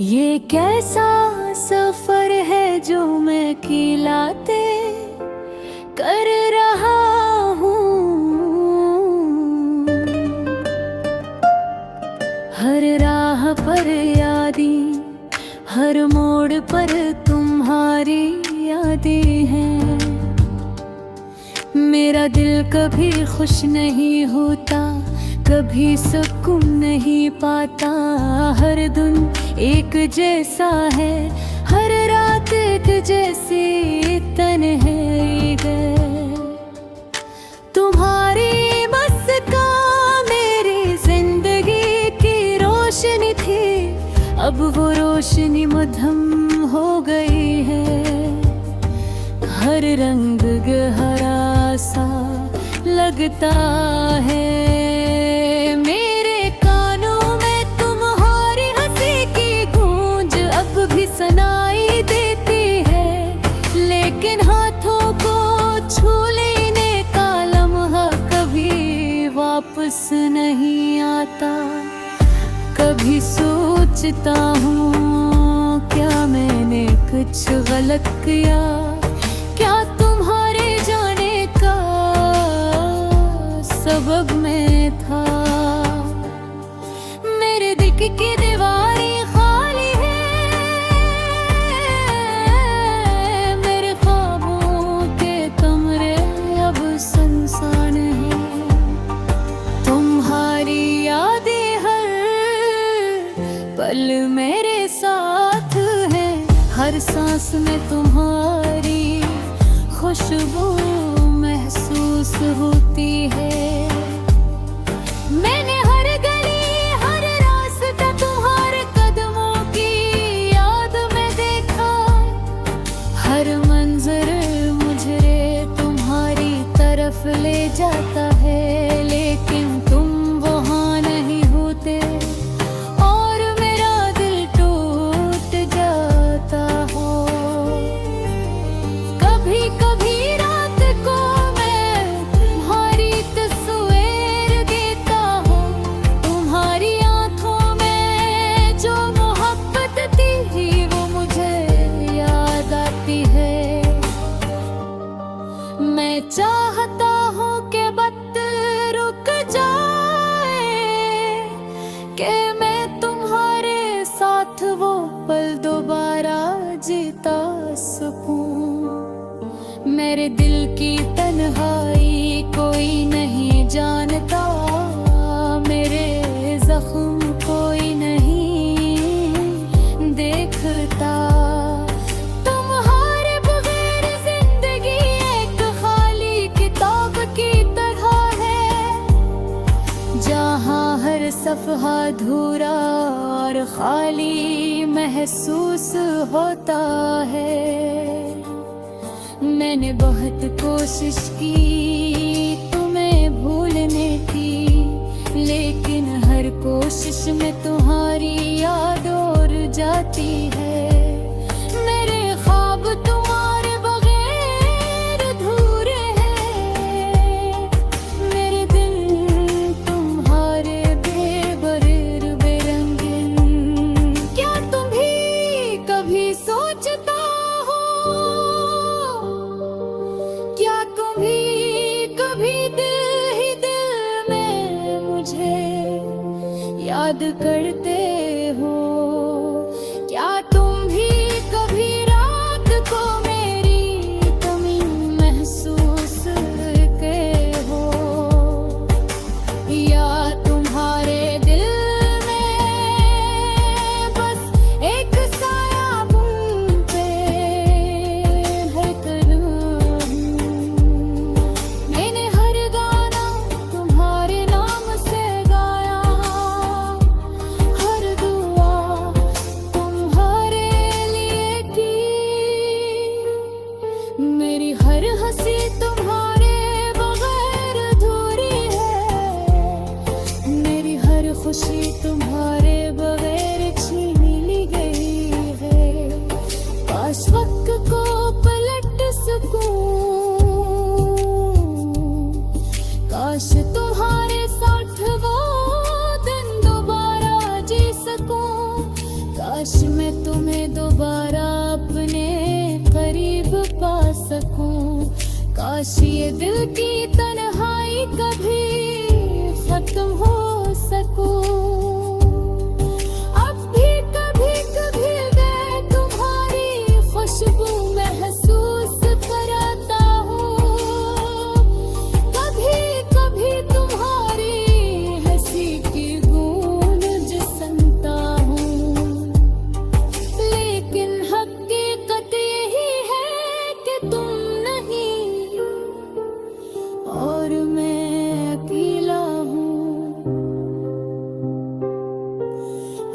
ये कैसा सफर है जो मैं किलाते कर रहा हूँ। हर राह पर यादी, हर मोड़ पर तुम्हारी यादें हैं। मेरा दिल कभी खुश नहीं होता, कभी सुकून नहीं पाता। हर दिन एक जैसा है, हर रात एक जैसी तन्हाई है। तुम्हारी मुस्कान मेरी जिंदगी की रोशनी थी, अब वो रोशनी मद्धम हो गई है। हर रंग गहरा सा लगता है मेरे कानों में, तुम्हारी हंसी की गूंज अब भी सुनाई देती है। लेकिन हाथों को छू लेने का लम्हा कभी वापस नहीं आता। कभी सोचता हूँ क्या मैंने कुछ गलत किया, क्या तुम्हारे जाने का सबब मैं था। मेरे दिल की दीवारें खाली है, मेरे ख्वाबों के कमरे अब सुनसान हैं। तुम्हारी यादें हर पल मेरे साथ है, हर सांस में तुम्हारी खुशबू महसूस होती है। मैंने हर गली हर रास्ता तुम्हारे कदमों की याद में देखा। हर मंजर मुझे तुम्हारी तरफ ले जाता है। लेकिन तुम वहाँ नहीं होते और मेरा दिल टूट जाता हो। कभी कभी रात को मैं तुम्हारी तस्वीर देता हूँ। तुम्हारी आंखों में जो मोहब्बत थी वो मुझे याद आती है। मैं चाहता हूँ कि वक्त रुक जाए, कि मैं तुम्हारे साथ वो पल दोबारा जीता सकूं। मेरे दिल की तन्हाई कोई नहीं जानता, मेरे जख्म कोई नहीं देखता। तुम्हारे बगैर जिंदगी एक खाली किताब की तरह है, जहाँ हर सफ़हा अधूरा और खाली महसूस होता है। मैंने बहुत कोशिश की तुम्हें भूलने की, लेकिन हर कोशिश में तुम्हारी याद और जाती है। मेरे ख्वाब तुम्हारे बगैर अधूरे हैं, मेरे दिल तुम्हारे बेबरेर बेरंगीन। क्या तुम भी कभी सोचता हो, क्या तुम भी कभी दिल ही दिल में मुझे याद करते हो? क्या तुम भी कभी रात को मेरी कमी महसूस करते हो? या तुम्हारे दिल में बस एक साया बुन पे धड़कन हूँ। मैंने हर गाना तुम्हारे नाम से गाया, हर दुआ तुम्हारे लिए की। मेरी हर हंसी तुम्हारे बगैर अधूरी है, मेरी हर खुशी तुम्हारे बगैर छीन ली गई है। काश वक्त को पलट सकूं, काश तुम्हारे साथ वो दिन दोबारा जी सकूं। काश सकूं। काश ये दिल की तन्हाई कभी खत्म हो सकूं। अब भी कभी कभी मैं तुम्हारी खुशबू महसूस कराता हूँ। कभी कभी तुम्हारी हंसी की गूंज सुनता हूँ। लेकिन हकीकत यही है कि तुम नहीं और मैं अकेला हूँ।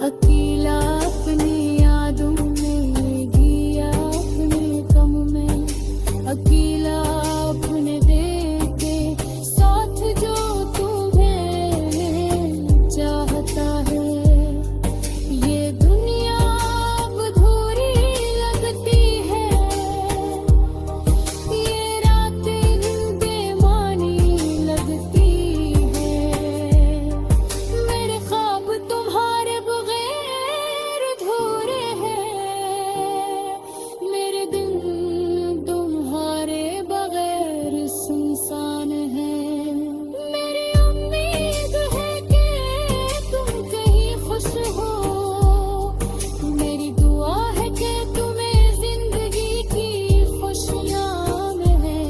अकेला अपनी यादों में, जिया अपने गम में। अकेला अपने दे के साथ जो तुम्हें चाहता है। ये दुनिया अब अधूरी लगती है। ये रातें बेमानी लगती है। मेरे ख्वाब तुम्हारे बगैर अधूरे हैं। मेरे दिन तुम्हारे बगैर सुनसान है। मेरी उम्मीद है कि तुम कहीं खुश हो। मेरी दुआ है कि तुम्हें जिंदगी की खुशियाँ मिले।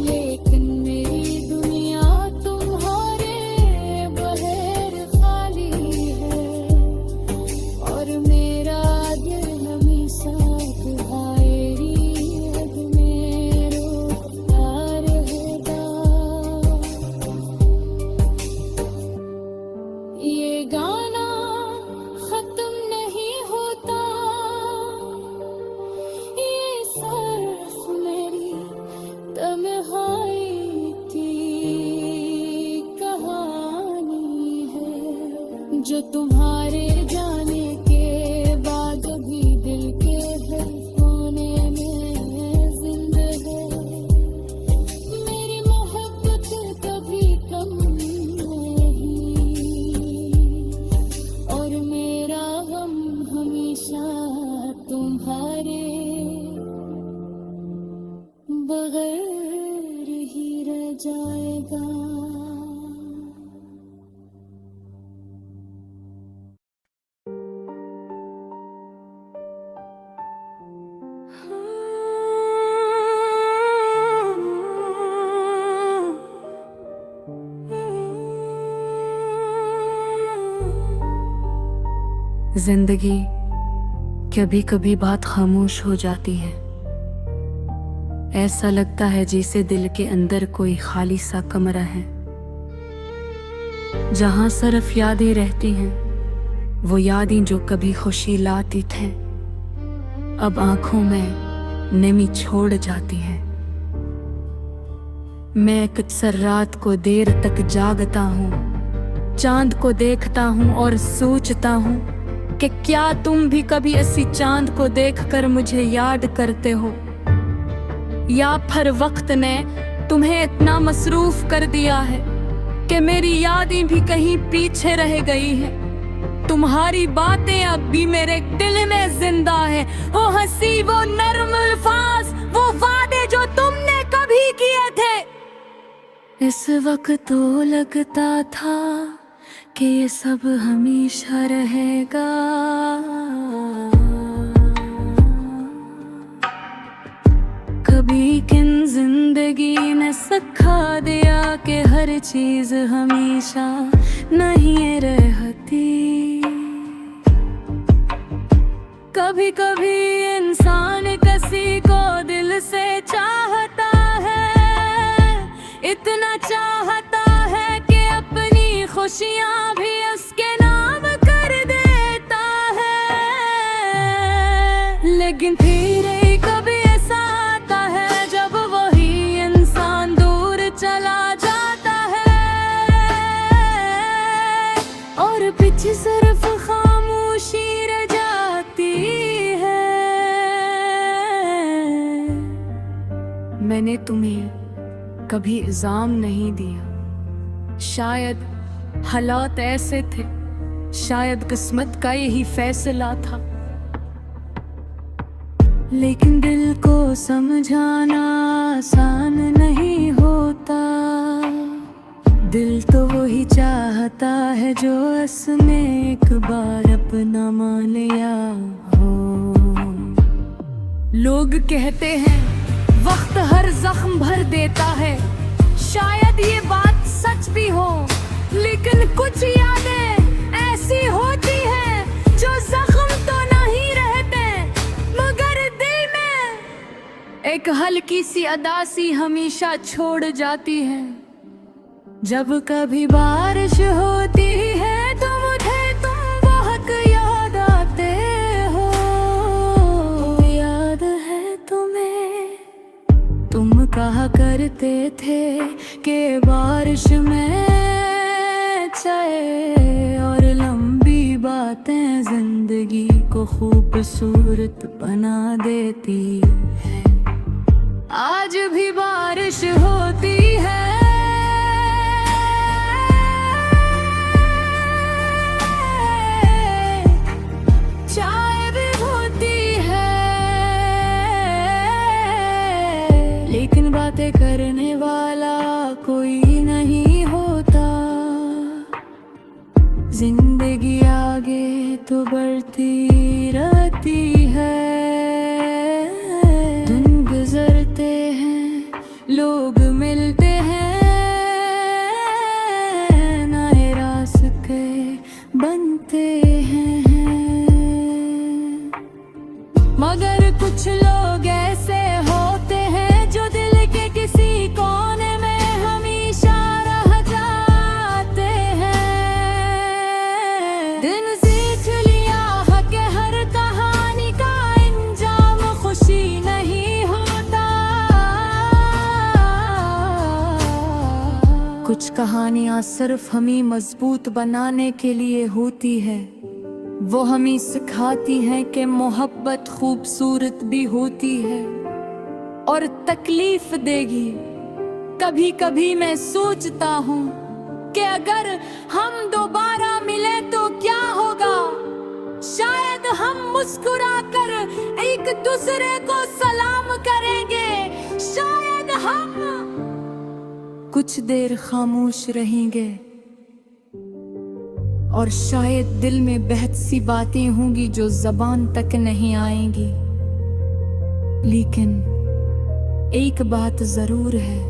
लेकिन मेरी दुनिया तुम्हारे बगैर खाली है। और मेरा दिल हमेशा तुम्हारी याद में रोता रहेगा। ये गाना खत्म नहीं होता। ये सिर्फ मेरी तन्हाई की कहानी है, जो तुम्हारे जाने के बाद भी दिल के हर कोने में जिंदा है। मेरी मोहब्बत कभी कम नहीं और मेरा गम हमेशा तुम्हारे बगैर ही रह जाएगा। जिंदगी कभी कभी बात खामोश हो जाती है। ऐसा लगता है जैसे दिल के अंदर कोई खाली सा कमरा है, जहां सिर्फ यादें रहती हैं। वो यादें जो कभी खुशी लाती थे, अब आंखों में नमी छोड़ जाती हैं। मैं अक्सर रात को देर तक जागता हूँ, चांद को देखता हूँ और सोचता हूँ कि क्या तुम भी कभी ऐसी चांद को देखकर मुझे याद करते हो, या फिर वक्त ने तुम्हें इतना मसरूफ कर दिया है कि मेरी यादें भी कहीं पीछे रह गई हैं। तुम्हारी बातें अब भी मेरे दिल में जिंदा है। वो हंसी, वो नर्म अल्फाज, वो वादे जो तुमने कभी किए थे। इस वक्त तो लगता था कि ये सब हमेशा रहेगा, कभी किन जिंदगी ने सिखा दिया कि हर चीज हमेशा नहीं रहती। कभी कभी इंसान किसी को दिल से चाहता है, इतना चाहता है कि अपनी खुशियां भी उसके नाम कर देता है। लेकिन फिर कभी ऐसा आता है जब वही इंसान दूर चला जाता है और पीछे सिर्फ खामोशी रह जाती है। मैंने तुम्हें कभी इल्जाम नहीं दिया, शायद हालात ऐसे थे, शायद किस्मत का यही फैसला था। लेकिन दिल को समझाना आसान नहीं होता। दिल तो वही चाहता है जो उसने एक बार अपना मान लिया हो। लोग कहते हैं वक्त हर जख्म भर देता है, शायद ये बात सच भी हो, लेकिन कुछ यादें ऐसी होती हैं जो जख्म तो नहीं रहते मगर दिल में एक हल्की सी अदासी हमेशा छोड़ जाती है। जब कभी बारिश होती है तो मुझे तुम बहुत याद आते हो। याद है तुम्हें, तुम कहा करते थे कि बारिश में चाय और लंबी बातें जिंदगी को खूबसूरत बना देती है। आज भी बारिश होती है, चाय भी होती है, लेकिन बातें करने वाला कोई नहीं होता। जिंदगी आगे तो बढ़ती रहती है, दिन गुजरते हैं, लोग मिलते हैं, नए रास्ते बनते हैं। मगर कुछ लोग ऐसे होते हैं जो दिल के किसी कोने में हमेशा रह जाते हैं। दिन सीख लिया है कि हर कहानी का अंजाम खुशी नहीं होता। कुछ कहानियां सिर्फ हमें मजबूत बनाने के लिए होती है। वो हमें सिखाती हैं कि मोहब्बत खूबसूरत भी होती है और तकलीफ देगी। कभी कभी मैं सोचता हूँ कि अगर हम दोबारा मिले तो क्या होगा। शायद हम मुस्कुराकर एक दूसरे को सलाम करेंगे, शायद हम कुछ देर खामोश रहेंगे और शायद दिल में बेहद सी बातें होंगी जो जबान तक नहीं आएंगी। लेकिन एक बात जरूर है,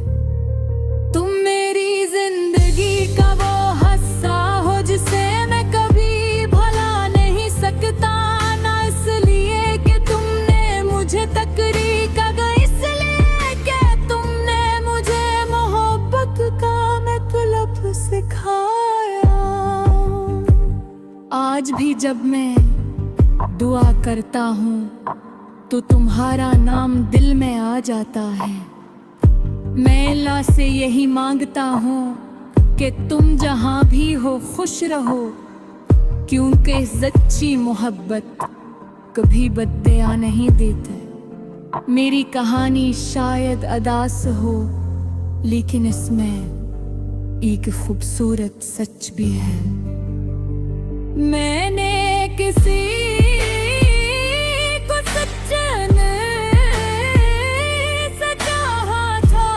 तुम मेरी जिंदगी का वो हिस्सा हो जिसे मैं कभी भुला नहीं सकता। ना इसलिए कि तुमने मुझे तकरीर का, इसलिए कि तुमने मुझे मोहब्बत का मतलब सिखाया। आज भी जब मैं दुआ करता हूँ तो तुम्हारा नाम दिल में आ जाता है। मैं अल्लाह से यही मांगता हूँ कि तुम जहाँ भी हो खुश रहो, क्योंकि सच्ची मोहब्बत कभी बद्दुआ नहीं देते। मेरी कहानी शायद अदास हो, लेकिन इसमें एक खूबसूरत सच भी है। मैंने किसी को सच्चने से चाहा था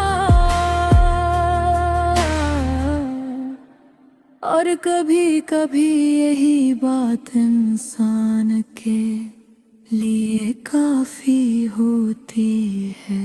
और कभी कभी यही बात इंसान के लिए काफी होती है।